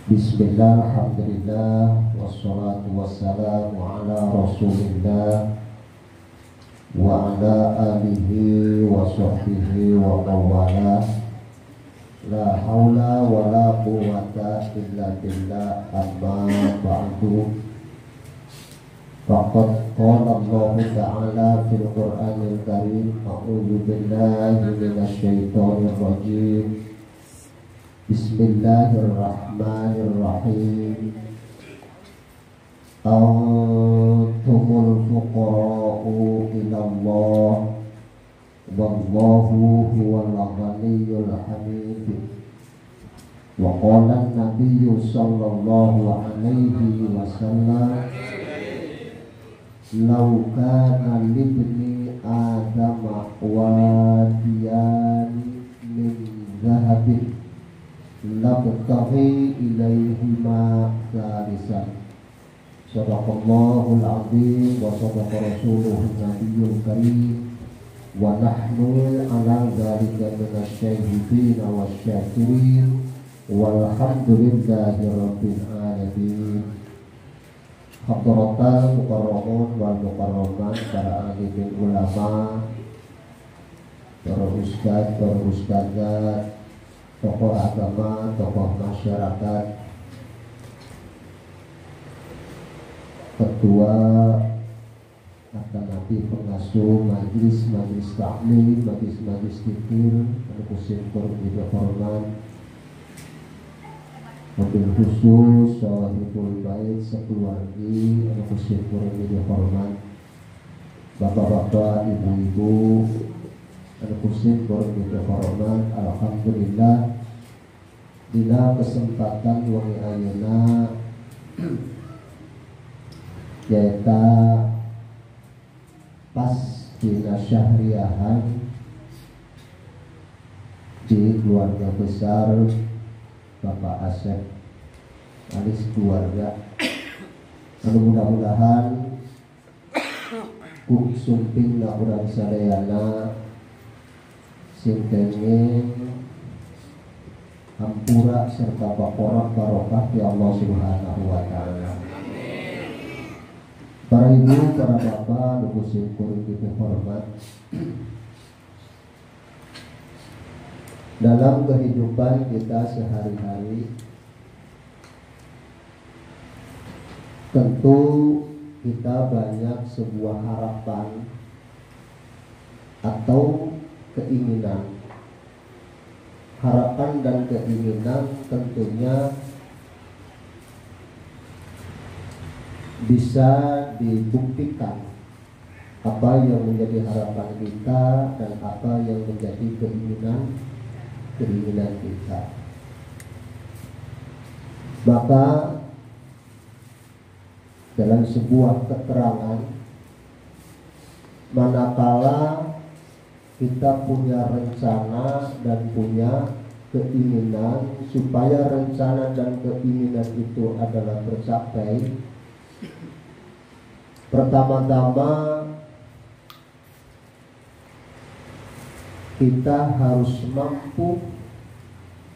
Bismillah, alhamdulillah, wassalatu wassalamu ala rasulillah wa ala alihi wa sahbihi wa mawala. La hawla wa la quwwata illa billah, amma ba'du. Faqad qala Allah ta'ala fil Qur'anil Karim, a'udzu billahi minasy syaithanir rajim. Bismillahirrahmanirrahim. Antumul fuqara'u ilallah wallahu huwal ghaniyyul hamid. Wa qala an-nabiyyu sallallahu alaihi wasallam, law kana libni adama wadiyan min zahabin labtaghi ilaihima thalithan. Sadaqallahul azim wa sadaqa rasuluhun nabiyyul karim wa nahnu ala dzalika minasyahidin wasyakirin walhamdulillahi rabbil alamin. Hadratal mukarramun wal mukarramat, para alim ulama, para ustaz, para ustazat, tokoh agama, tokoh masyarakat, ketua atau nabi pengasuh majlis taklim, majlis zikir, kusimpur juga hormat, mobil khusus sahibul bait sekeluargi, kusimpur juga hormat, bapak-bapak, ibu-ibu, kusimpur juga hormat. Alhamdulillah, dina kesempatan wangi ayeuna yaitu pas dina syahriahan di keluarga besar Bapak Asep alis keluarga. Mudah-mudahan ku sumping na urang sadayana sing kenging hampura serta bakorak barokah di Allah Subhanahu wa ta'ala. Para ibu, para bapak, nuku syukur kita hormat. Dalam kehidupan kita sehari-hari, tentu kita banyak sebuah harapan atau keinginan. Harapan dan keinginan tentunya bisa dibuktikan apa yang menjadi harapan kita dan apa yang menjadi keinginan kita. Maka dalam sebuah keterangan, manakala kita punya rencana dan punya keinginan supaya rencana dan keinginan itu adalah tercapai, pertama-tama kita harus mampu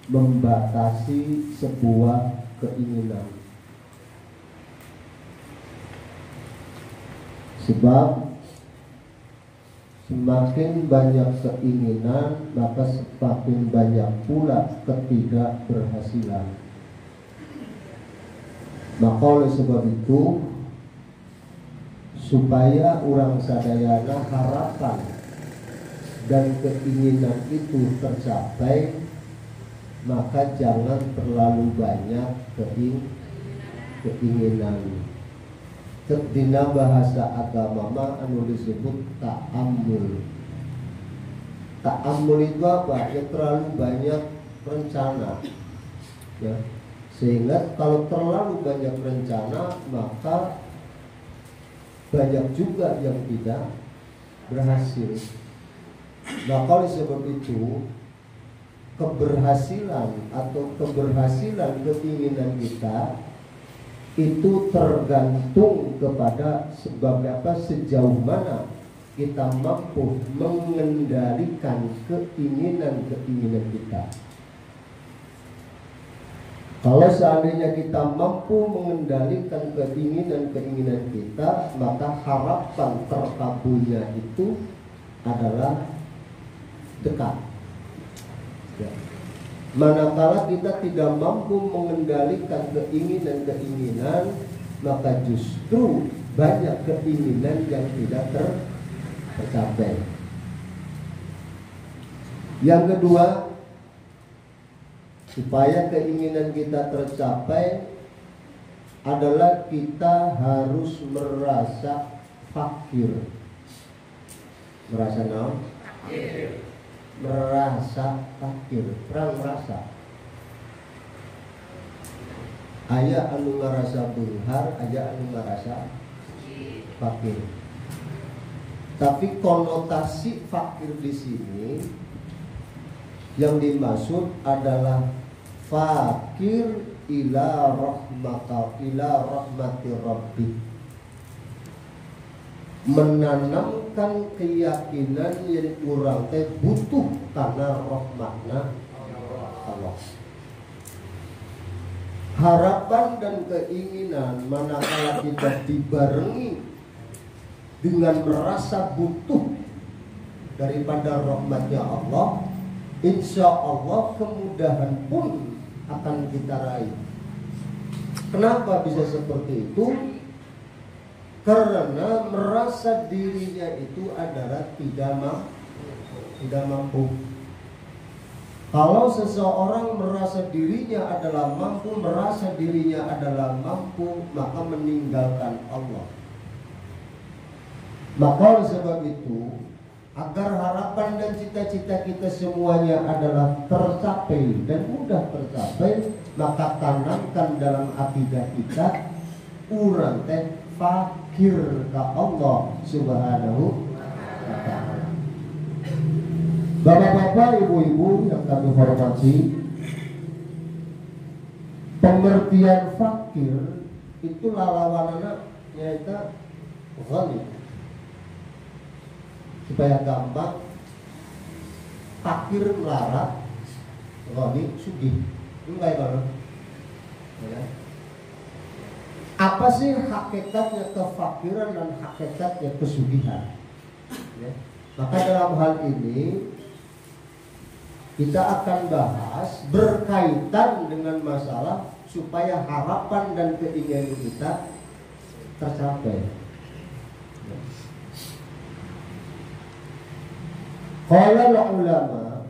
membatasi sebuah keinginan. Sebab semakin banyak keinginan, maka semakin banyak pula ketidakberhasilan. Maka oleh sebab itu, supaya orang sadayana harapan dan keinginan itu tercapai, maka jangan terlalu banyak keinginan. Dina bahasa agama anu disebut ta'ammul. Ta'ammul itu apa? Ya terlalu banyak rencana, ya. Sehingga kalau terlalu banyak rencana, maka banyak juga yang tidak berhasil. Maka oleh sebab itu, keberhasilan atau keberhasilan keinginan kita itu tergantung kepada sejauh mana kita mampu mengendalikan keinginan kita. Kalau seandainya kita mampu mengendalikan keinginan kita, maka harapan terkabulnya itu adalah dekat. Ya. Manakala kita tidak mampu mengendalikan keinginan, maka justru banyak keinginan yang tidak tercapai. Yang kedua, supaya keinginan kita tercapai adalah kita harus merasa fakir. Merasa naon? Merasa fakir. Perang merasa. Aya anu ngarasa beunghar, aya anu ngarasa fakir. Tapi konotasi fakir di sini yang dimaksud adalah fakir ila rahmati rabbi, menanamkan keyakinan yang urang teh butuh karena rahmatna Allah. Harapan dan keinginan manakala kita dibarengi dengan merasa butuh daripada rahmatnya Allah, insya Allah kemudahan pun akan kita raih. Kenapa bisa seperti itu? Karena merasa dirinya itu adalah tidak mampu. Kalau seseorang merasa dirinya adalah mampu, maka meninggalkan Allah. Maka oleh sebab itu, agar harapan dan cita-cita kita semuanya adalah tercapai dan mudah tercapai, maka tanamkan dalam akidah kita urang teh fakir ka Allah Subhanahu wa ta'ala. Bapak-bapak, ibu-ibu yang kami hormati, pengertian fakir itu lalawanana nyaita ghani. Supaya gampang, fakir melarat, ghani sugih. Ini kayak mana? Ya. Apa sih hakikatnya kefakiran dan hakikatnya kesugihan? Ya. Maka dalam hal ini kita akan bahas berkaitan dengan masalah supaya harapan dan keinginan kita tercapai. Qala ulama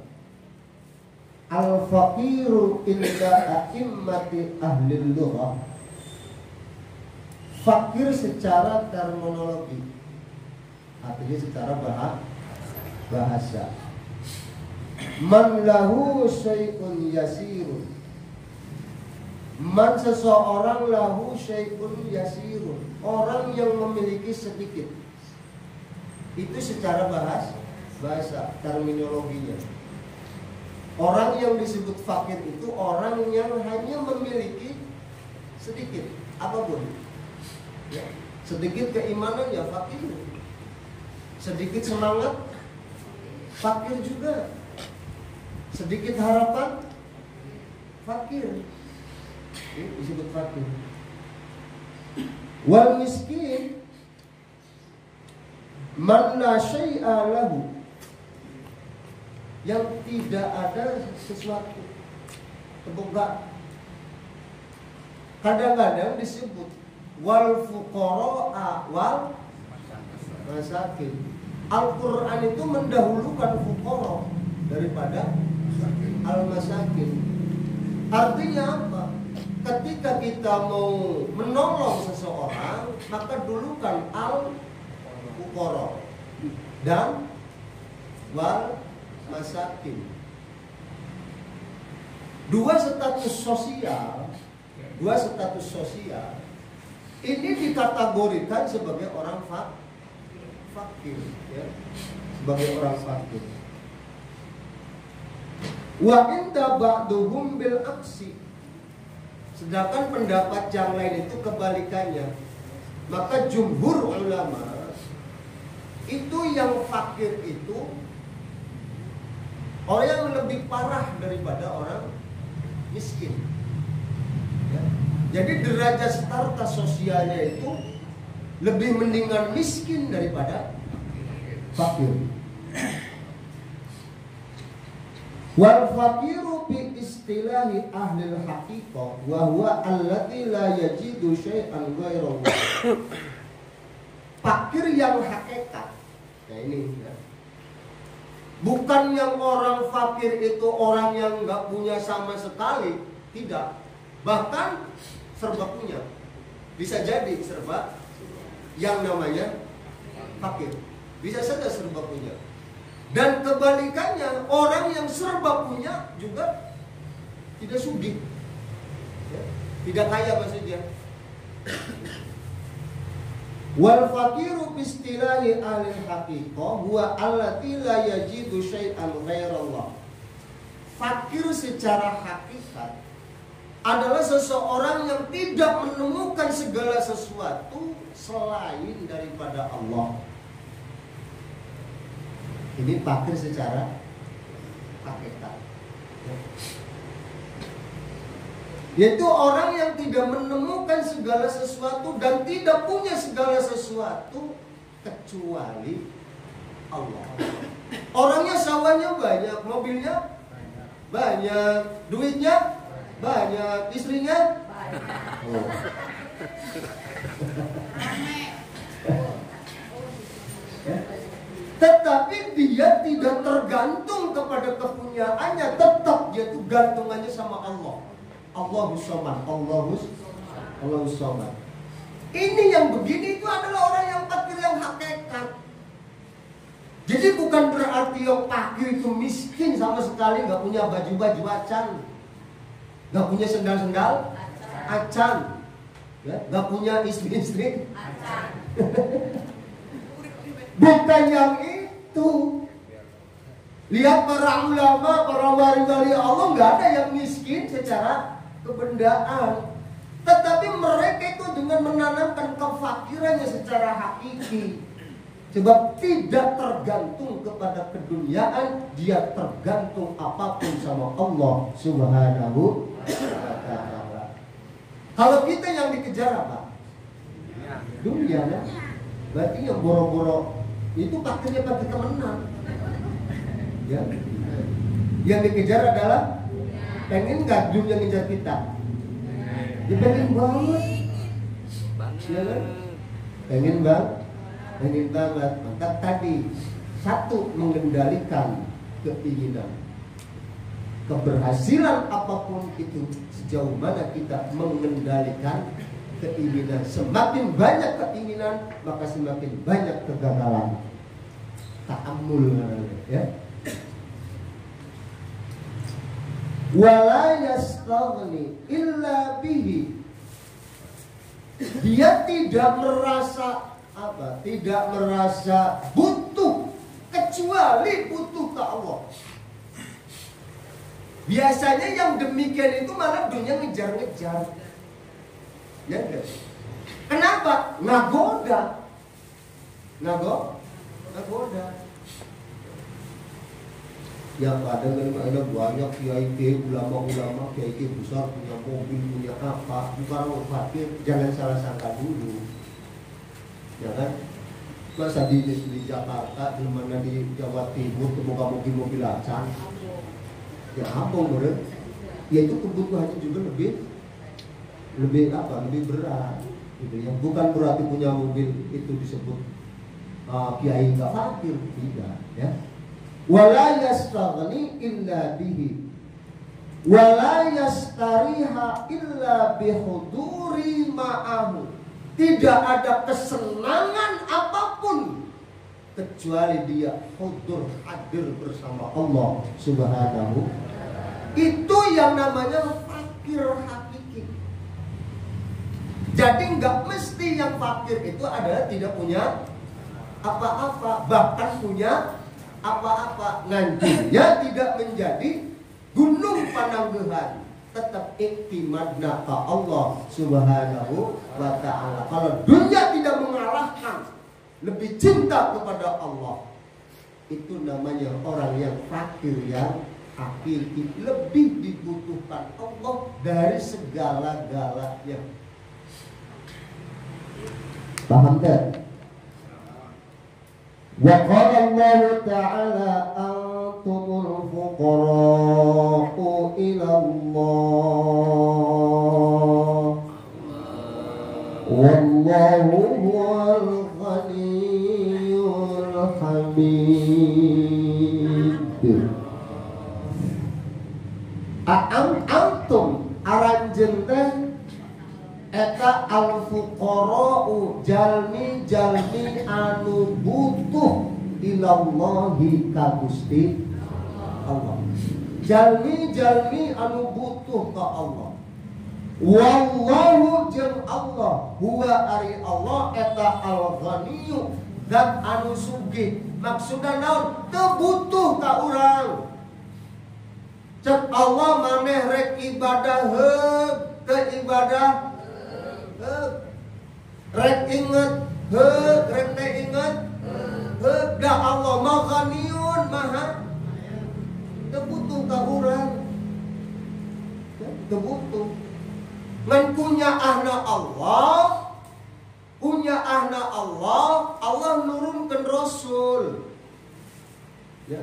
al-faqiru inda a'immati ahli lughah. Fakir secara terminologi, artinya secara bahasa. Man lahu syai'un yasirun. Man seseorang lahu syai'un yasirun, orang yang memiliki sedikit. Itu secara bahasa terminologinya. Orang yang disebut fakir itu orang yang hanya memiliki sedikit apapun. Ya. Sedikit keimanan ya fakir. Sedikit semangat fakir juga. Sedikit harapan fakir. Ini disebut fakir. Wal miskin man la syai'a lahu, yang tidak ada sesuatu, tebugak. Kadang-kadang disebut wal fuqara wal masakin. Al-Quran itu mendahulukan fuqara daripada al-masakin. Artinya apa? Ketika kita mau menolong seseorang, maka dulukan al-fuqara dan wal masakin. Dua status sosial ini dikategorikan sebagai orang fakir, ya. Sebagai orang fakir. Wa inda ba'duhum bil aksi. Sedangkan pendapat yang lain itu kebalikannya. Maka jumhur ulama itu yang fakir itu orang yang lebih parah daripada orang miskin. Ya. Jadi derajat starta sosialnya itu lebih mendingan miskin daripada fakir. Wal fakiru bi istilahi ahli al-haqiqah wa huwa allati la yajidu syai'an ghairahu. Fakir yang hakikat. Nah ini ya. Bukan yang orang fakir itu orang yang nggak punya sama sekali, tidak. Bahkan serba punya. Bisa jadi serba yang namanya fakir. Bisa saja serba punya. Dan kebalikannya, orang yang serba punya juga tidak sugih, ya, tidak kaya maksudnya. Wal fakiru bistilahi ahli haqiqah huwa allati la yajidu syai'an ghairallah. Fakir secara hakikat adalah seseorang yang tidak menemukan segala sesuatu selain daripada Allah. Ini fakir secara hakikat. Yaitu orang yang tidak menemukan segala sesuatu dan tidak punya segala sesuatu kecuali Allah. Orangnya sawahnya banyak, mobilnya banyak, duitnya banyak, istrinya banyak. Tetapi dia tidak tergantung kepada kepunyaannya, tetap dia tuh gantungannya sama Allah. Allahus Samad, Allahus Samad. Ini yang begini itu adalah orang yang fakir yang hakikat. Jadi bukan berarti yang fakir itu miskin sama sekali, nggak punya baju-baju acan, nggak punya sendal-sendal acan, ya, nggak punya istri-istri acan. Bukan yang itu. Lihat para ulama, para wali-wali Allah, nggak ada yang miskin secara kebendaan. Tetapi mereka itu dengan menanamkan kefakirannya secara hakiki. Sebab tidak tergantung kepada keduniaan, dia tergantung apapun sama Allah Subhanahu wa ta'ala. Kalau kita yang dikejar apa? Dunia kan? Berarti yang boro-boro itu fakirnya pasti kemenang. Ya. Yang dikejar adalah pengen nggak dunia ngejar kita? Ya pengen banget. Ya kan? Pengen banget. Maka tadi satu, mengendalikan keinginan. Keberhasilan apapun itu sejauh mana kita mengendalikan keinginan. Semakin banyak keinginan, maka semakin banyak kegagalan. Ta'ammul, ya. Wala yastaghni illa bihi. Dia tidak merasa apa? Tidak merasa butuh kecuali butuh ke Allah. Biasanya yang demikian itu malah dunia ngejar-ngejar. Ya, ya. Kenapa? Nagoda. Ya kadang ada banyak kiai ulama-ulama, kiai besar punya mobil, punya apa. Bukan orang fakir, jangan salah sangka dulu. Ya kan? Masa di Jakarta, di mana di Jawa Timur, temukan mobil-mobil acan. Ya abang bener. Ya itu kebutuhannya juga lebih berat gitu ya. Bukan berarti punya mobil itu disebut kiai enggak fakir, tidak ya. Wala yastaghni illa bihi wala yastariha illa bihuduri ma'ahu. Tidak ada kesenangan apapun kecuali dia hadir bersama Allah Subhanahu. Itu yang namanya fakir hakiki. Jadi nggak mesti yang fakir itu adalah tidak punya apa-apa, bahkan punya apa-apa. Nantinya tidak menjadi gunung pananggehan, tetap iktimadna ke Allah Subhanahu wa ta'ala. Kalau dunia tidak mengalahkan, lebih cinta kepada Allah, itu namanya orang yang fakir yang hakiki, lebih dibutuhkan Allah dari segala-galanya. Paham tak? Wa qala Allah ta'ala antumul fuqara'u ila Allah wallahu huwal ghaniyyul hamid. Antum aranjeun teh eta al-fuqara'u jalmi anu butuh ilallahi ka Gusti Allah. Jalmi anu butuh ka Allah. Wallahu jeung Allah huwa ari Allah eta al-ghaniyyu zat anu sugih. Maksudna naon? Teu butuh ka urang. Cek Allah maneh rek ibadah heug teu ibadah rek inget rek teh inget da Allah mah ghaniyun maha teu butuh ka urang, teu butuh. Ngan punya ahna Allah, Allah nurunkeun Rasul. Ya.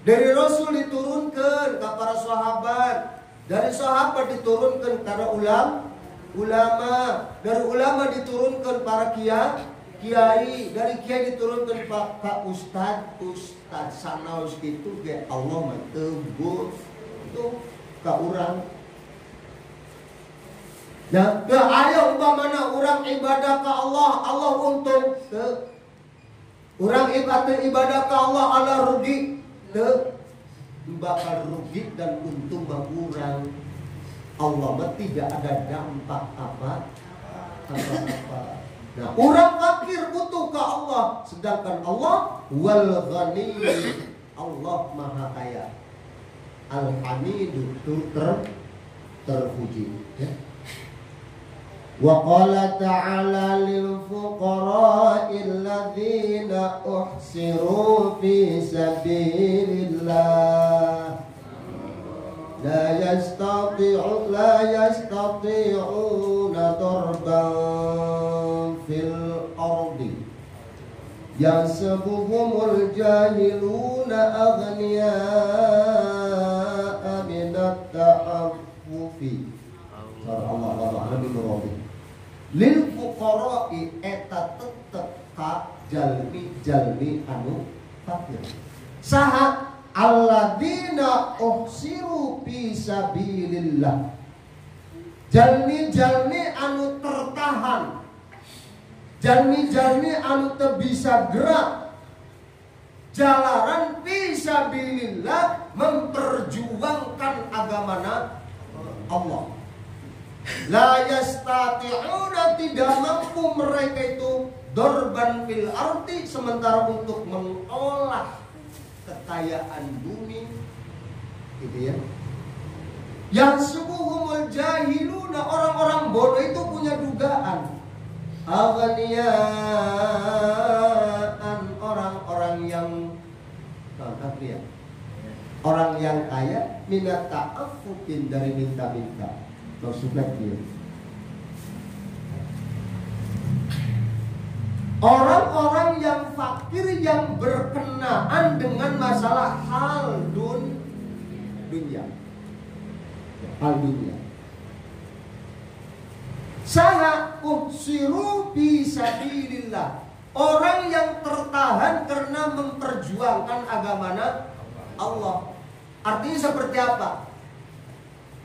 Dari Rasul diturunkan ke para sahabat, dari sahabat diturunkan kepada ulama, dari ulama diturunkan para kiai, dari kiai diturunkan pak ustad sanaos kitu ge Allah mah teu butuh ka urang. Ya, teu aya umpamana urang ibadah ka Allah, Allah untung teu. Urang ibadah ka Allah rugi. Bakal rugi dan untung berkurang. Allah mah tidak ada dampak apa. Nah, orang fakir butuh ke Allah, sedangkan Allah wal ghani, Allah maha kaya. Al-hamidu terpuji. Ya. Wa qala ta'ala lil fuqara'il ladzina uhsiru fi sabilillah la yastati'una darban fil ardi yahsabuhumul jahiluna aghniya'a minat ta'affufi. Allah lebih merobi. Lil fuqara'i eta tetep ka jalmi anu fakir. Saha alladzina uhsiru fi sabilillah. Jalmi anu tertahan. Jalmi anu teu bisa gerak. Jalaran fi sabilillah memperjuangkan agamana Allah. La yastati'una tidak mampu mereka itu dorban fil arti sementara untuk mengolah kekayaan bumi gitu ya. Yang subuhumul jahiluna orang-orang bodoh itu punya dugaan aghniyaan orang-orang yang orang yang kaya minat ta'affufin dari minta-minta. Maksudnya dia orang-orang yang fakir yang berkenaan dengan masalah hal dunia. Saha uhsiru fi sabilillah. Orang yang tertahan karena memperjuangkan agamana Allah. Artinya seperti apa?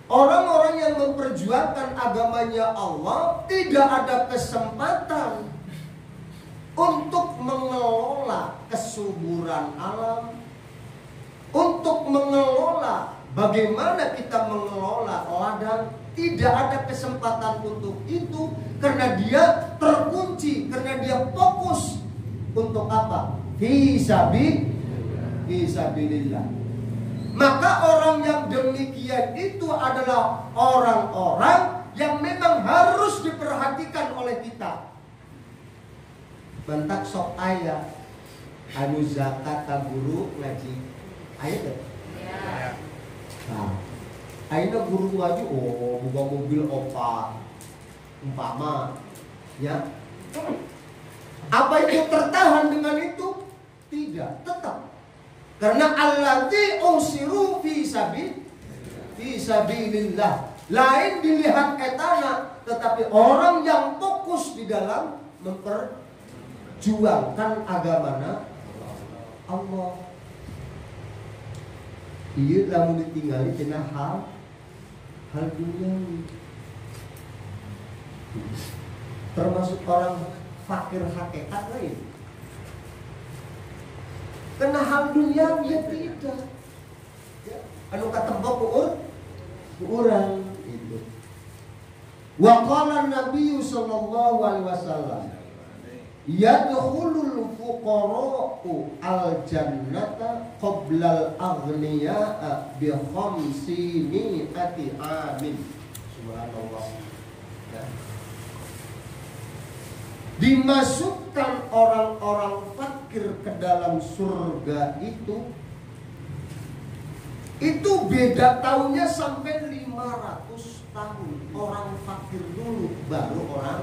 Orang-orang yang memperjuangkan agamanya Allah tidak ada kesempatan untuk mengelola kesuburan alam, untuk mengelola bagaimana kita mengelola ladang. Tidak ada kesempatan untuk itu karena dia terkunci, karena dia fokus untuk apa? Fi sabilillah. Maka orang yang demikian itu adalah orang-orang yang memang harus diperhatikan oleh kita. Bentak sok aya anu zakat ka guru ngaji. Aya teh? Ya. Aina guru ngaji, buka mobil opa, umpama, ya. Apa itu tertahan dengan itu? Tidak, tetap. Karena allati usiru fi sabilillah. Lain dilihat etana, tetapi orang yang fokus di dalam memperjuangkan agamana Allah. Iya lamun ditinggali tina hal duniawi. Termasuk orang fakir hakikat lain. Kena hal duniawi ya tidak. Ya. Anu katembok urang itu. Wa qala Nabi sallallahu alaihi wasallam, yadkhulul fuqara'u al-jannata qoblal aghniya'a bi khamsini amin. Subhanallah. Ya. Dimasukkan orang-orang fakir ke dalam surga itu beda tahunnya sampai 500 tahun. Orang fakir dulu baru orang.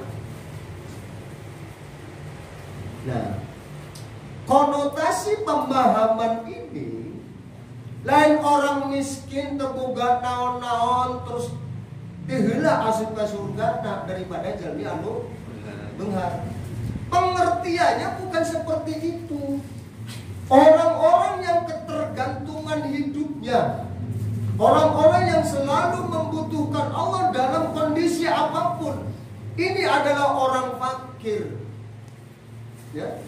Nah, konotasi pemahaman ini lain orang miskin teboga naon-naon terus diheula asup ka surga daripada jalmi anu benghar. Pengertiannya bukan seperti itu. Orang-orang yang ketergantungan hidupnya, orang-orang yang selalu membutuhkan Allah dalam kondisi apapun, ini adalah orang fakir. Ya.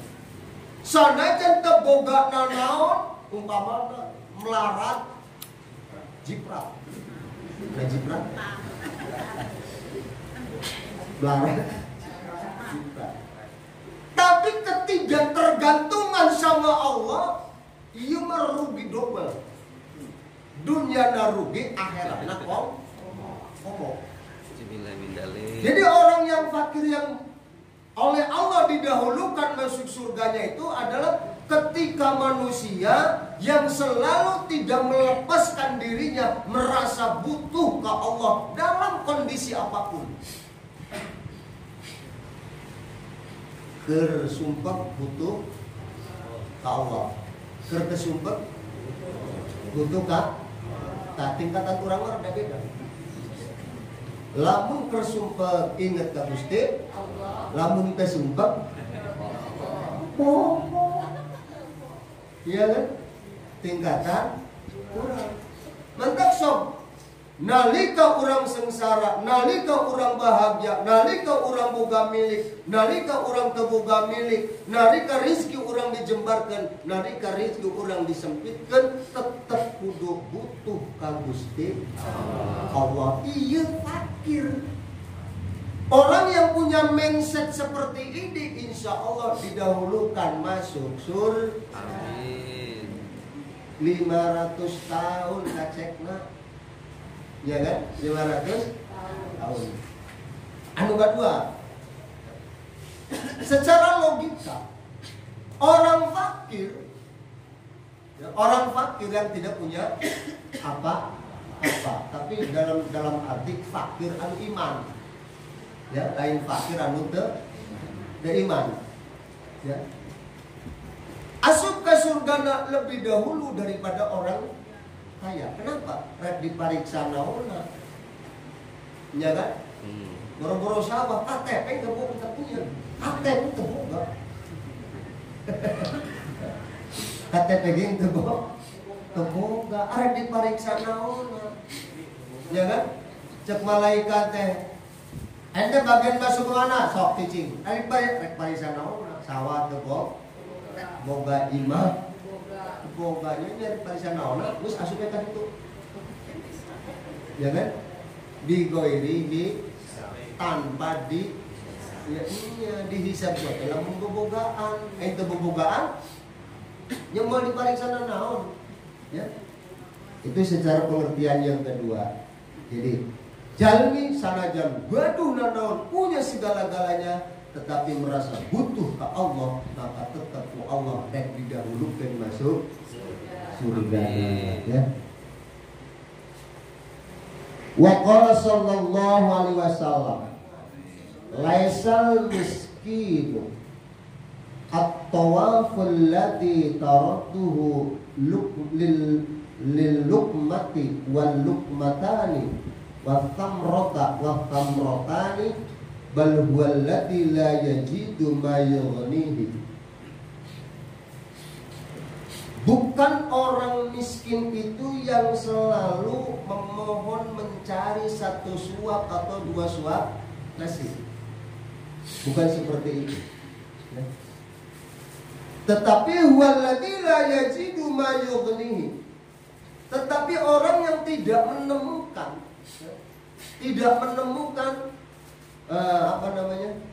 Sanajan teboga nanaon umpama melarat jiprat. Nah, jiprat. Melarat. Tapi ketiga tergantungan sama Allah, iya merugi double. Dunia narugi, akhiratna komo. Jadi orang yang fakir yang oleh Allah didahulukan masuk surganya itu adalah ketika manusia yang selalu tidak melepaskan dirinya merasa butuh ke Allah dalam kondisi apapun. Kesumpah butuh ke Allah, kesumpah butuh ke tingkatan orang ada beda. Lamun kesumpah ingat ke Gusti, lamun kesumpah iya kan? Tingkatan kurang. Mentak sob. Nalika orang sengsara, nalika orang bahagia, nalika orang boga milik, nalika orang teboga milik, nalika rizki orang dijembarkan, nalika rizki orang disempitkan, tetap kudu butuh ka Gusti Allah. Iya fakir. Orang yang punya mindset seperti ini, insya Allah didahulukan masuk surga. Amin. 500 tahun kacekna. Ya kan? 500 tahun. Anu kedua, secara logika orang fakir yang tidak punya apa-apa, tapi dalam arti fakir anu iman. Ya, lain fakir anu teu iman. Ya. Asup ke surga lebih dahulu daripada orang kaya. Kenapa? Rek dipariksa naona. Ya kan? Boro-boro sawah KTP enggak mau kita punya. KTP itu enggak. KTP geng teu boga. Rek dipariksa naona. Ya kan? Cek malaikat teh. Ente bagian masuk mana? Sok cicing. Rek pariksa naona. Sawah teu boga imah. Boganya dari parisan naona, terus asupnya kan itu, ya kan? Digoiri tanpa dihisab buat dalam pembogaan, itu pembogaan, yang mau dipariksa naon, ya? Itu secara pengertian yang kedua. Jadi jalmi sanajan gaduh naon punya segala-galanya, tetapi merasa butuh ke Allah, maka tetap Allah dan didahulukan masuk surga. Ya. Wa qala sallallahu alaihi wasallam, laisal miskinu at-tawaful ladzi taradduhu lil luqmati wal luqmatani wa thamrata wa thamratani bal huwa alladzi la yajidu ma yughnihi. Bukan orang miskin itu yang selalu memohon mencari satu suap atau dua suap nasi. Bukan seperti itu. Tetapi huwaladzi la yajidu ma yughnihi. Tetapi orang yang tidak menemukan apa namanya?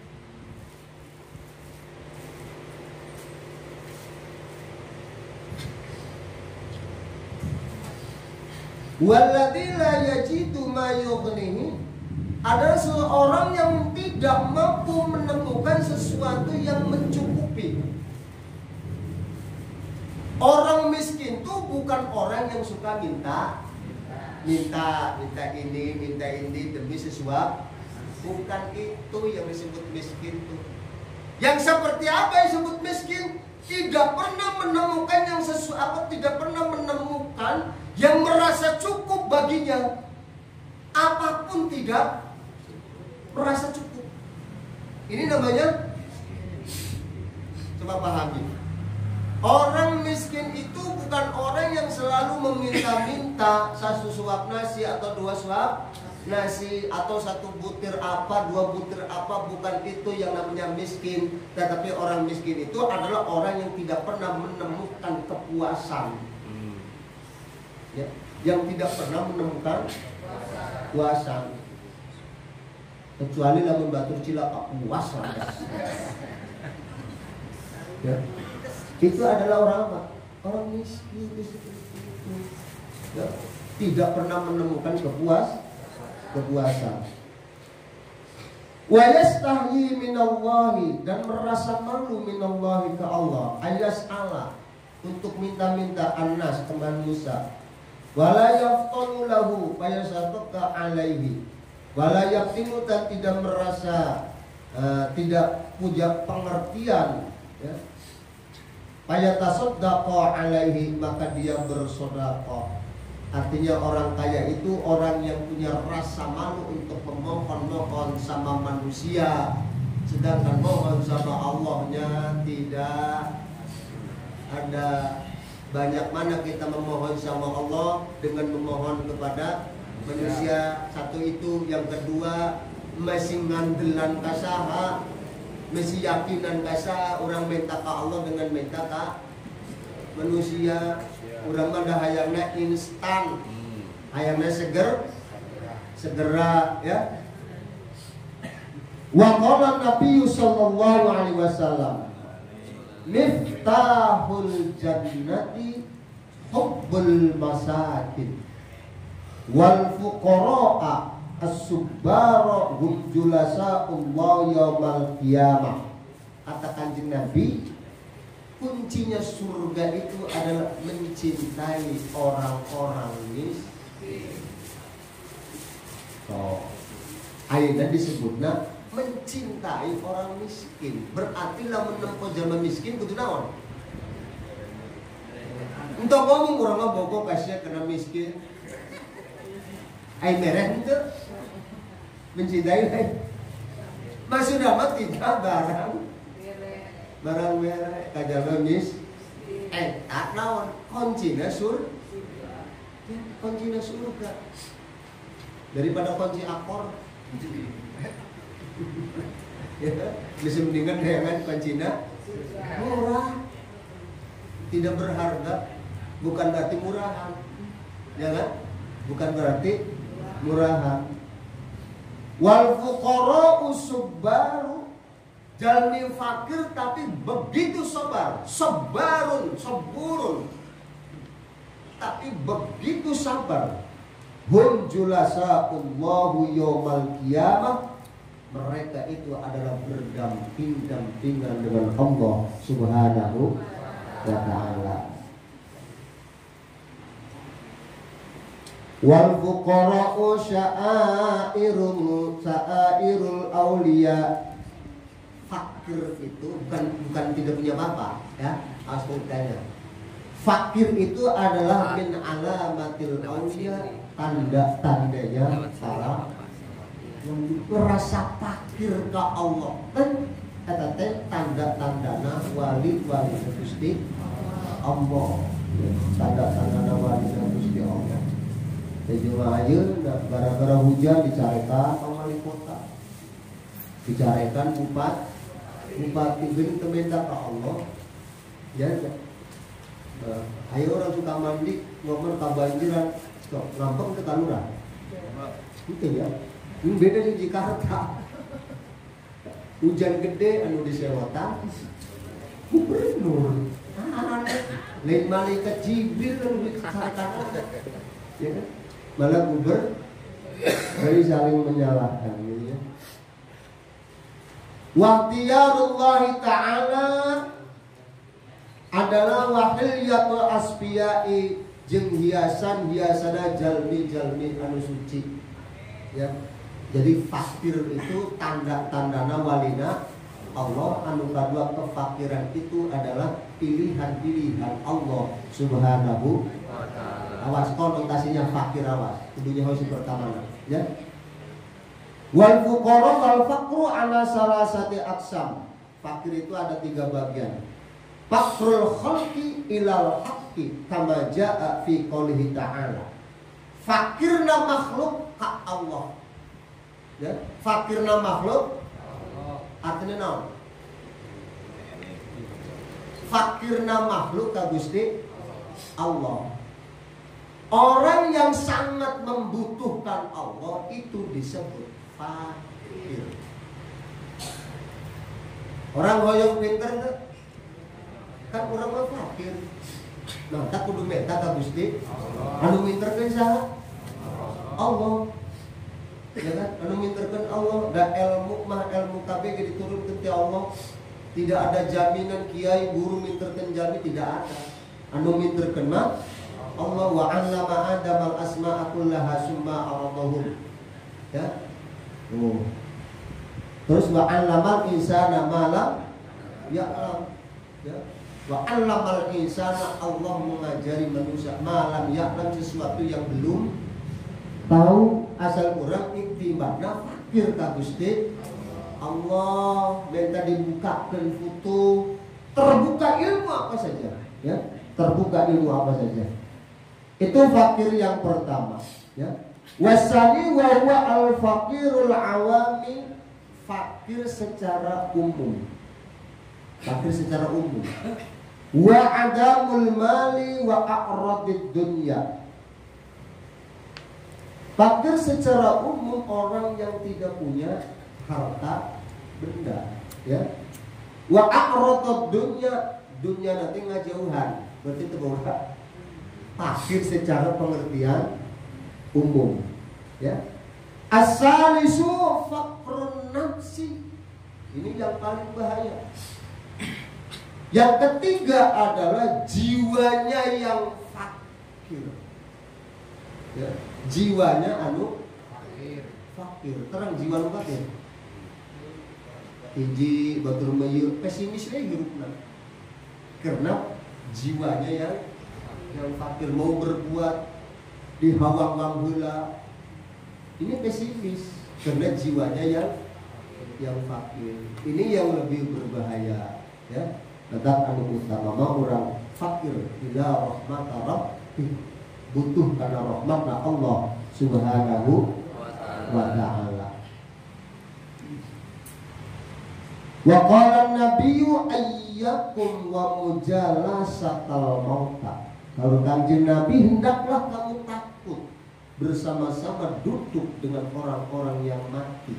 Walladzi la yajidu ma yughnihi adalah seorang yang tidak mampu menemukan sesuatu yang mencukupi. Orang miskin itu bukan orang yang suka minta ini demi sesuatu. Bukan itu yang disebut miskin itu. Yang seperti apa yang disebut miskin? Tidak pernah menemukan yang sesuatu, tidak pernah menemukan yang merasa cukup baginya. Apapun tidak merasa cukup. Ini namanya, coba pahami. Orang miskin itu bukan orang yang selalu meminta-minta satu suap nasi atau dua suap nasi atau satu butir apa, dua butir apa. Bukan itu yang namanya miskin. Tetapi orang miskin itu adalah orang yang tidak pernah menemukan kepuasan. Ya, yang tidak pernah menemukan kepuasan. Kecuali lamun batur cilaka puas lah. Ya. Itu adalah orang apa? Orang miskin itu. Ya. Tidak pernah menemukan kepuasan. Wa yastahyi minallahi, dan merasa malu minallahi ke Allah. Ayas'ala, untuk minta-minta annas ke manusia. Wala yaftanu lahu fayasataka alaihi. Wala yaftinu, dan tidak merasa tidak punya pengertian, ya. Fayatasaddaqa alaihi, maka dia bersedekah. Artinya orang kaya itu orang yang punya rasa malu untuk memohon-mohon sama manusia, sedangkan mohon sama Allahnya tidak ada. Banyak mana kita memohon sama Allah dengan memohon kepada manusia. Satu itu. Yang kedua, masih ngandelan kasaha, masih yakinan kasaha. Orang minta ke Allah dengan minta ke manusia. Orang mah hayangna instan, hayangna segera, ya. Wa qala Nabi sallallahu alaihi wasallam, miftahul jannati hubbul masakin wal fuqara'a as-subbara hum julasa'ullah yaumal qiyamah. Kata Kanjeng Nabi, kuncinya surga itu adalah mencintai orang-orang miskin. Ayeuna disebutna mencintai orang miskin. Berarti lamun nempo jalma miskin kudu naon? Entah ngomong urang mah bogo kasih kena miskin. Ai mereh henteu. Mencintai ai. Maksudna mah tidak barang mereh ka jalma miskin. Tak naon? Kuncina surga. Kuncina surga. Daripada kunci akor. Ya, bisa mendingan dengan kuncinya murah, tidak berharga, bukan berarti murahan, ya kan? Bukan berarti murahan. Wal fuqara'u subbaru, jalmi fakir tapi begitu sabar, sabarun, tapi begitu sabar. Hum julasa'ullahu yaumal qiyamah, mereka itu adalah berdamping-dampingan dengan Allah Subhanahu wa ta'ala. Wal fuqara'u sa'airul auliya. Fakir itu bukan tidak punya bapak, ya. Asmudanya. Fakir itu adalah min alamatil auliya, tanda-tandanya para merasa fakir ke Allah. Kan eta teh tanda-tandana wali-wali Gusti Allah. Tanda-tandana wali Gusti Allah. Jadi ayeuna gara-gara hujan dicarekan wali kota. Dicarekan bupati geuning teu minta ka Allah. Ya. Ayo orang suka mandi ngomong kebanjiran, ngampang ke Talura. Itu ya. Ini beda di Jakarta. Hujan gede anu disewatan gubernur. Lain malaikat Jibril anu dicarikan. Ya kan? Malah gubernur dari saling menyalahkan gitu ya. Waqtiyarullahi ta'ala adalah wahilyatul asfiyai jeung hiasan-hiasana jalmi-jalmi anu suci. Ya. Jadi fakir itu tanda-tandana walina Allah. Anu kadua kefakiran itu adalah pilihan-pilihan Allah Subhanahu wa ta'ala. Awas konotasinya fakir, awas. Kudunya harus pertama ya. Wal fuqara wal faqru ala salasati aqsam. Fakir itu ada 3 bagian. Fakrul khalqi ilal haqqi kama jaa fi qoulihi ta'ala. Fakirna makhluk ka Allah. Ya, fakirna makhluk artinya naon? Fakirna makhluk ka Gusti Allah. Orang yang sangat membutuhkan Allah itu disebut fakir. Orang hoyong pinter enggak? Kan orang mah fakir. Nah, tak kudu meta ka Gusti. Anu minterkeun saha? Allah. Ya kan? Anu minterkeun Allah. Da ilmu mah ilmu kabeh ge diturunkeun ti Allah. Tidak ada jaminan kiai guru minterkeun jami, tidak ada. Anu minterkeun mah Allah. Wa 'allama Adam al-asma'a kullaha summa 'aradahum. Ya. Terus wa 'allamal insana ma lam ya'lam. Ya. Wa 'allamal insana, Allah mengajari manusia malam ya'lam, sesuatu yang belum tahu. Asal kurang iktibarna fakir ka Gusti Allah. Minta dibukakeun foto, terbuka ilmu apa saja, ya. Terbuka ilmu apa saja. Itu fakir yang pertama, ya. Wasani wa huwa al-faqirul awami, fakir secara umum. Fakir secara umum. Wa adamul mali wa a'radid dunya. Fakir secara umum orang yang tidak punya harta benda, ya. Wa a'radid dunya, dunya nanti ngajauhan. Berarti itu bahwa fakir secara pengertian umum, ya. As-salisu faqrun nafsi. Ini yang paling bahaya. Yang ketiga adalah jiwanya yang fakir, ya. Jiwanya anu fakir. Terang jiwa anu fakir. Hiji batur meyeur pesimis we hirupna. Karena jiwanya yang fakir, mau berbuat dihawang-hawang heula. Ini pesimis karena jiwanya yang fakir. Ini yang lebih berbahaya, ya. Tetap anu utama orang fakir ila rahmat rabbi, butuh karena rahmatna Allah Subhanahu wa ta'ala. Wa qala an-nabiyyu ayyakum wa mujalasatal mauta. Kalau Kanjeng Nabi, hendaklah kamu takut bersama-sama duduk dengan orang-orang yang mati.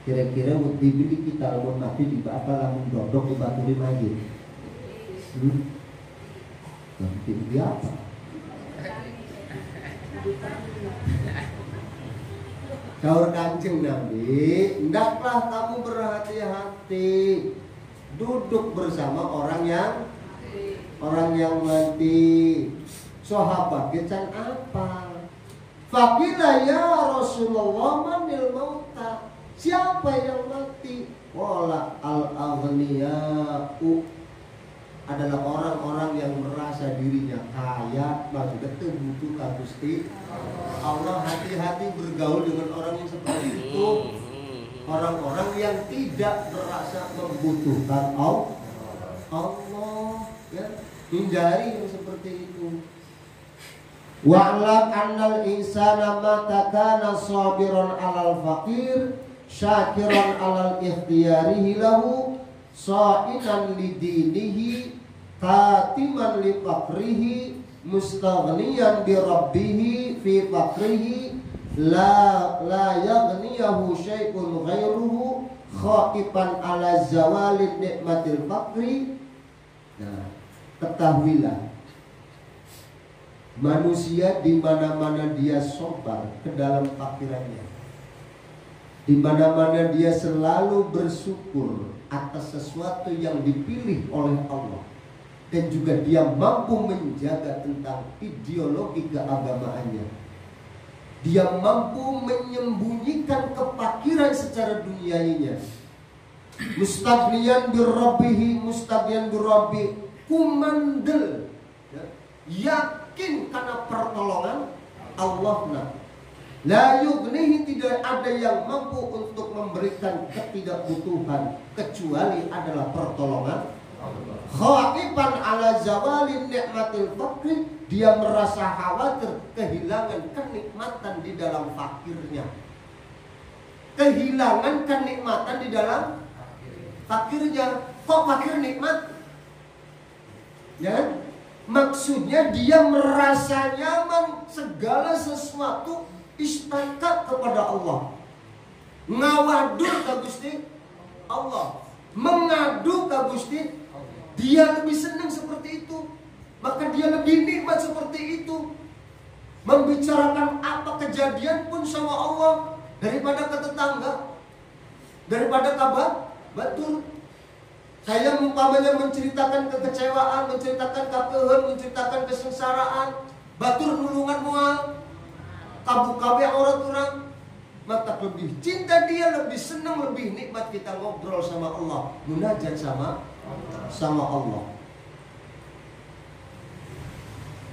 Kira-kira dibeli kita lamun mati di apa lamun dodok di batu di masjid. Nanti dia apa? Kaur Kanjeng Nabi, hendaklah kamu berhati-hati duduk bersama orang yang mati. Sahabat kecan apa? Faqila ya Rasulullah manil mauta, siapa yang mati? Qala al-aghniya'u, adalah orang-orang yang merasa dirinya kaya, maksudnya itu butuh ka Gusti Allah. Hati-hati bergaul dengan orang yang seperti itu. Orang-orang yang tidak merasa membutuhkan Allah, ya, hindari yang seperti itu. Wa'lam annal insana mata kana sabiran 'alal faqir syakiran 'alal ikhtiyarihi lahu sa'idan lidinihi katiman li faqrihi mustaghniyan bi rabbihi fi faqrihi la yaghniyahu syai'un ghairuhu khaifan 'ala zawalin nikmatil faqri. Nah, ketahuilah manusia di mana-mana dia sobar ke dalam fakirannya, di mana-mana dia selalu bersyukur atas sesuatu yang dipilih oleh Allah, dan juga dia mampu menjaga tentang ideologi keagamaannya. Dia mampu menyembunyikan kefakiran secara duniainya. Mustaghniyan birrabbihi, mustaghniyan birrabbi, kumandel, yakin karena pertolongan Allah. La yughnihi, tidak ada yang mampu untuk memberikan ketidakbutuhan kecuali adalah pertolongan Allah. Khaifan 'ala zawalin nikmatil faqri, dia merasa khawatir kehilangan kenikmatan di dalam fakirnya. Kehilangan kenikmatan di dalam fakirnya. Kok fakir nikmat? Ya, maksudnya dia merasa nyaman, segala sesuatu istakat kepada Allah, ngawadur ka Gusti Allah, mengadu ka Gusti, dia lebih senang seperti itu, maka dia lebih nikmat seperti itu. Membicarakan apa kejadian pun sama Allah daripada ke tetangga, daripada kabar batur. Saya umpamanya menceritakan kekecewaan, menceritakan kakeuheun, menceritakan kesengsaraan, batur nulungan moal, kabu-kabe aurat orang, maka lebih cinta dia, lebih senang, lebih nikmat kita ngobrol sama Allah, munajat sama Allah.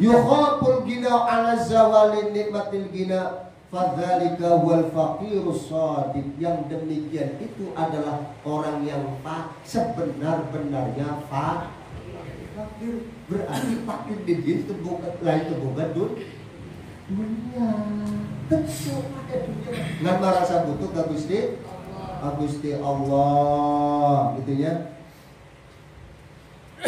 Yukhaful gina 'ala zawalin nikmatil gina fadzalika wal faqirus shadiq. Yang demikian itu adalah orang yang sebenar-benarnya fakir. Berarti fakir di dia terbuka lain terbuka dunia. Betul ada dunia. Ngan merasa butuh ka Gusti Allah, gitu ya.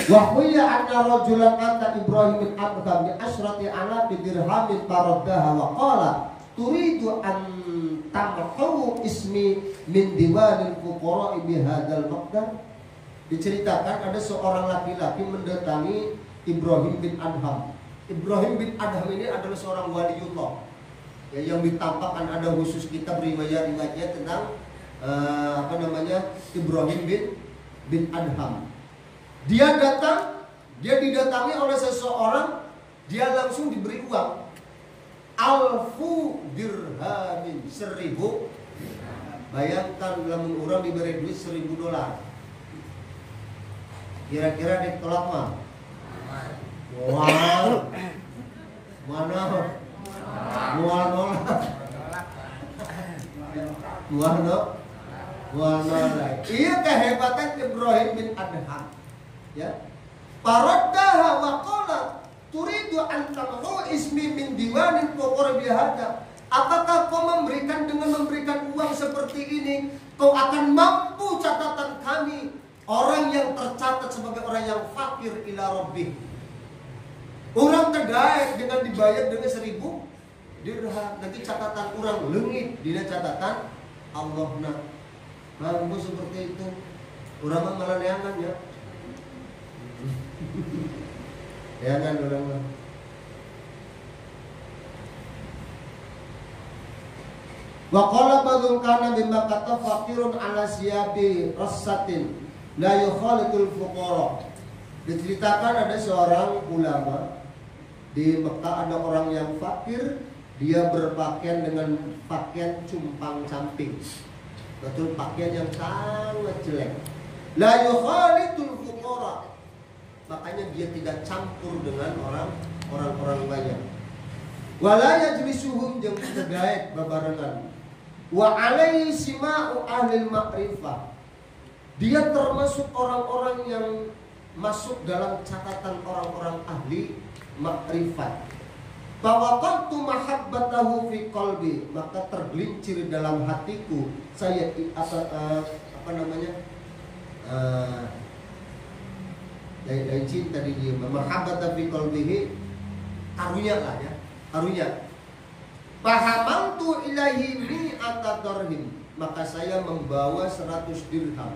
Wa huya anna rajulan ata Ibrahim bin Adham bi asrati alafi dirhamin faraddaha wa qala turidu an tamhu ismi min diwanil fuqara bi hadzal maqdar. Diceritakan ada seorang laki-laki mendatangi Ibrahim bin Adham. Ibrahim bin Adham ini adalah seorang waliullah, ya, yang ditampakkan ada khusus kitab riwayat-riwayatnya tentang Ibrahim bin Adham. Dia didatangi oleh seseorang, dia langsung diberi uang alfu dirhamin, 1000. Bayangkan dalam orang diberi duit $1000. Kira-kira ditolak mah? Wah, mana? Mual nolak. Iya kehebatan Ibrahim bin Adham. Ya, paraddaha wa qala turidu an tamhu ismi min diwanin fuqara bihada. Apakah kau dengan memberikan uang seperti ini kau akan mampu catatan kami, orang yang tercatat sebagai orang yang fakir ila rabbih. Orang terdaik dengan dibayar dengan 1000 dirham, nanti catatan orang leungit dina catatan Allah. Mampu seperti itu. Orang malah neangan ya. Jangan orang. Wa qala ba'dul kana bima kata faqirun ala siyabi rassatin la yukhalitul fuqara. Diceritakan ada seorang ulama di Mekah, ada orang yang fakir, Dia berpakaian dengan pakaian cumpang camping. Betul, pakaian yang sangat jelek. La yukhalitul fuqara. Makanya dia tidak campur dengan orang-orang kaya. Wala yajlisuhum jeung segaet babarengan. Wa alaihi sima'u ahlil ma'rifah. Dia termasuk orang-orang yang masuk dalam catatan orang-orang ahli makrifat. Fawaqtu mahabbatahu fi qalbi, maka tergelincir dalam hatiku saya dari cinta di dia. Mahabbata fi qalbihi, karunya lah ya, karunya. Fahamantu ilahi mi'ata darhim, maka saya membawa 100 dirham.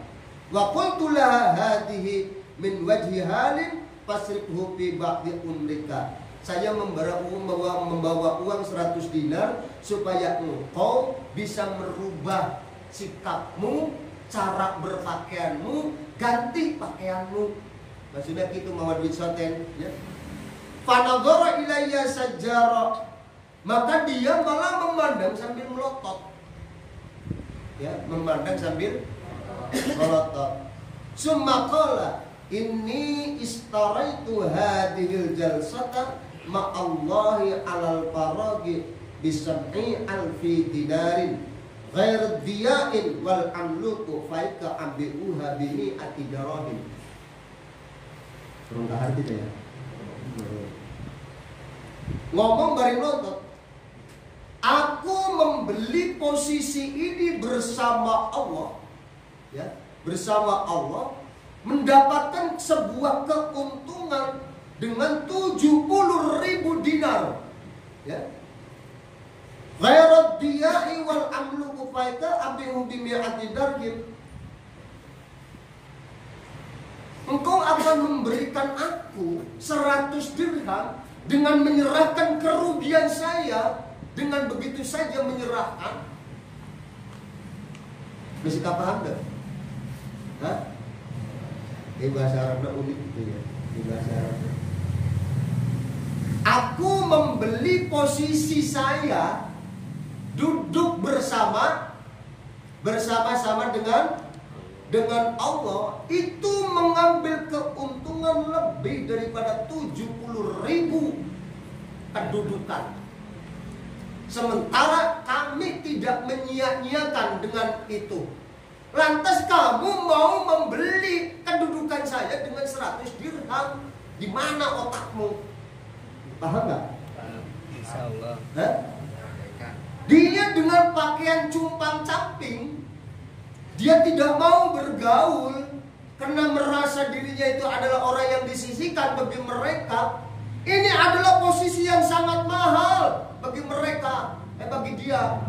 Wa qultu laha hadhihi min wajhi halin fasrifhu fi ba'di umrika. Saya membawa uang 100 dinar supaya engkau bisa merubah sikapmu, cara berpakaianmu, ganti pakaianmu. Maksudnya gitu Muhammad bin Soten ya. Fanadhara ilayya sajjara, maka dia malah memandang sambil melotot. Ya, memandang sambil melotot. Summa qala inni istaraitu hadhil jalsata ma'allahi alal faragi bisab'i alfi dinarin ghair diya'in wal amluku faika ambi'uha bini atidarahim. Rendah hati ya. Ngomong bari notot, aku membeli posisi ini bersama Allah, ya, bersama Allah, mendapatkan sebuah keuntungan dengan 70.000 dinar, ya. Ghairat diya'i wal amluku faita abihu bimi'ati darhim. Engkau akan memberikan aku 100 dirham dengan menyerahkan kerugian saya, dengan begitu saja menyerahkan. Bisa paham gak? Hah? Ini bahasa Arabnya unik gitu ya. Ini bahasa Arabnya. Aku membeli posisi saya duduk bersama-sama dengan Allah, itu mengambil keuntungan lebih daripada 70.000 kedudukan. Sementara kami tidak menyia-nyiakan dengan itu. Lantas kamu mau membeli kedudukan saya dengan 100 dirham. Di mana otakmu? Paham nggak? Insyaallah. Dia dengan pakaian cumpang camping, dia tidak mau bergaul karena merasa dirinya itu adalah orang yang disisihkan bagi mereka. Ini adalah posisi yang sangat mahal bagi mereka, bagi dia.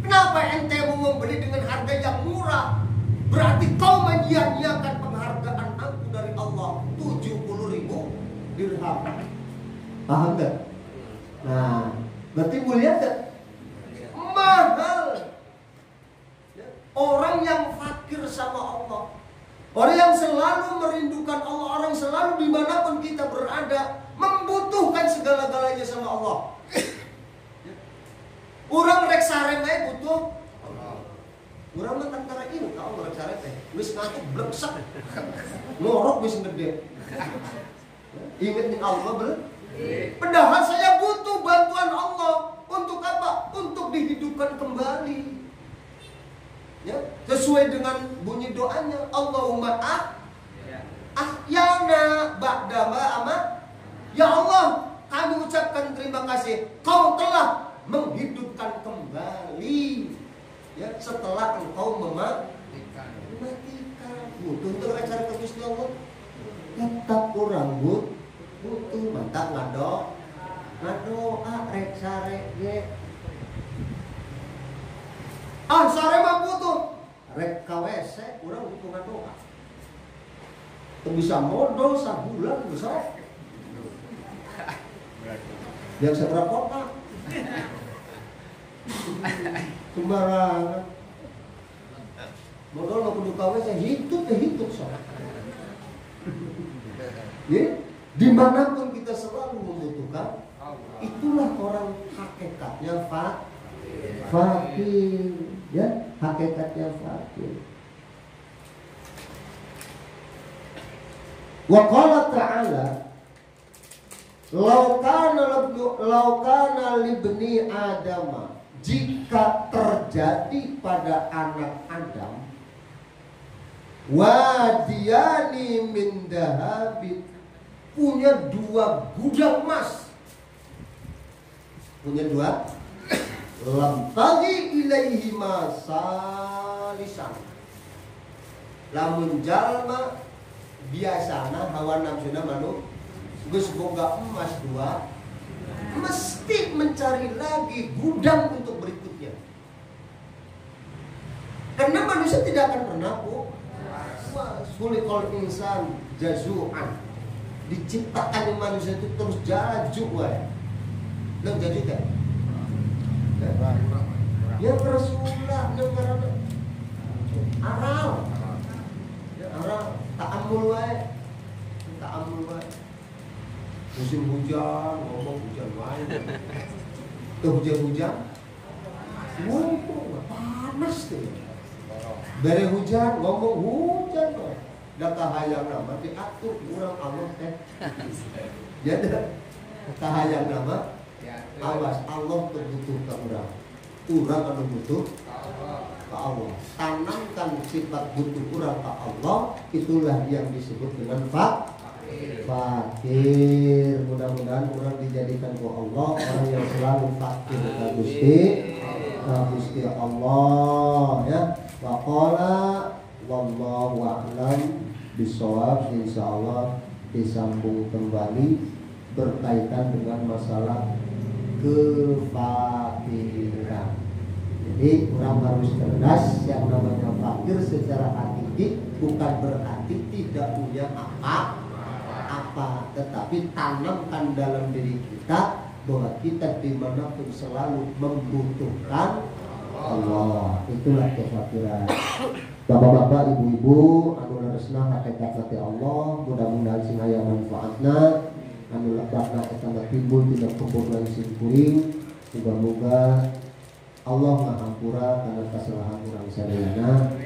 Kenapa ente mau membeli dengan harga yang murah? Berarti kau menyia-nyiakan penghargaan aku dari Allah, 70.000 dirham. Paham gak? Nah, berarti mulia gak? Mahal. Orang yang fakir sama Allah, orang yang selalu merindukan Allah, orang selalu dimanapun kita berada membutuhkan segala-galanya sama Allah. Orang rek sareng aja butuh Allah. Orang mah tentara ini tahu rek sareng teh wis ngantuk bleksak, ngorok wis gede. Ingat nih Allah padahal saya butuh bantuan Allah untuk apa? Untuk dihidupkan kembali. Ya, sesuai dengan bunyi doanya, Allahumma ahyana ba'dama amat. Ya Allah, kami ucapkan terima kasih, kau telah menghidupkan kembali, ya, setelah engkau mematikan. Butuh untuk acara ke Gusti Allah. Tetap kurang butuh mantap ngadoa rek sare ge. Sare mah butuh rek KWC, urang butuh ngadoa. Teu bisa modal sabulan besar. Yang seberapa kota? Sembarangan. Modal mah kudu KWC hitut soal. Ya, dimanapun kita selalu membutuhkan Itulah orang hakikatnya fakir, ya, hakikatnya fakir. Wa qala ta'ala, Lau kana libni Adama, jika terjadi pada anak Adam wadiyani min dahabin, punya 2 gudang emas, punya 2, lam tagi ilaihi masalisan, lamun jalma biasana hawa nafsuna manu geus boga emas 2, mesti mencari lagi gudang untuk berikutnya. Karena manusia tidak akan pernah khuliqal insan jazu'an, diciptakan manusia itu terus jaju wae. Nang jaju kan? Ya Rasulullah nang karana aral. Ya aral ta'ammul wae. Ta'ammul wae. Musim hujan, ngomong hujan wae. Hujan-hujan. Panas tuh. Bere hujan, ngomong hujan wae. Da kahayang nama diatur urang Allah teh. Ya dah. Kahayang nama awas Allah terbutuh ke urang. Urang anu butuh ke Allah. Tanamkan sifat butuh urang ke Allah, itulah yang disebut dengan fakir. Mudah-mudahan orang dijadikan ke Allah orang yang selalu fakir ka Gusti Allah, ya. Wa qala wallahu a'lam bishawab. Insyaallah disambung kembali berkaitan dengan masalah kefakiran. Jadi orang harus cerdas. Yang namanya fakir secara hakiki bukan berarti tidak punya apa, tetapi tanamkan dalam diri kita bahwa kita dimanapun selalu membutuhkan Allah. Itulah kefakiran. Bapak-bapak, ibu-ibu, anu leresna hakikat hati Allah, mudah-mudahan sing aya manfaatna, anu lebakna eta timbul tidak kebodohan sing kuring. Moga-moga Allah ngahampura karena kesalahan urang sadayana.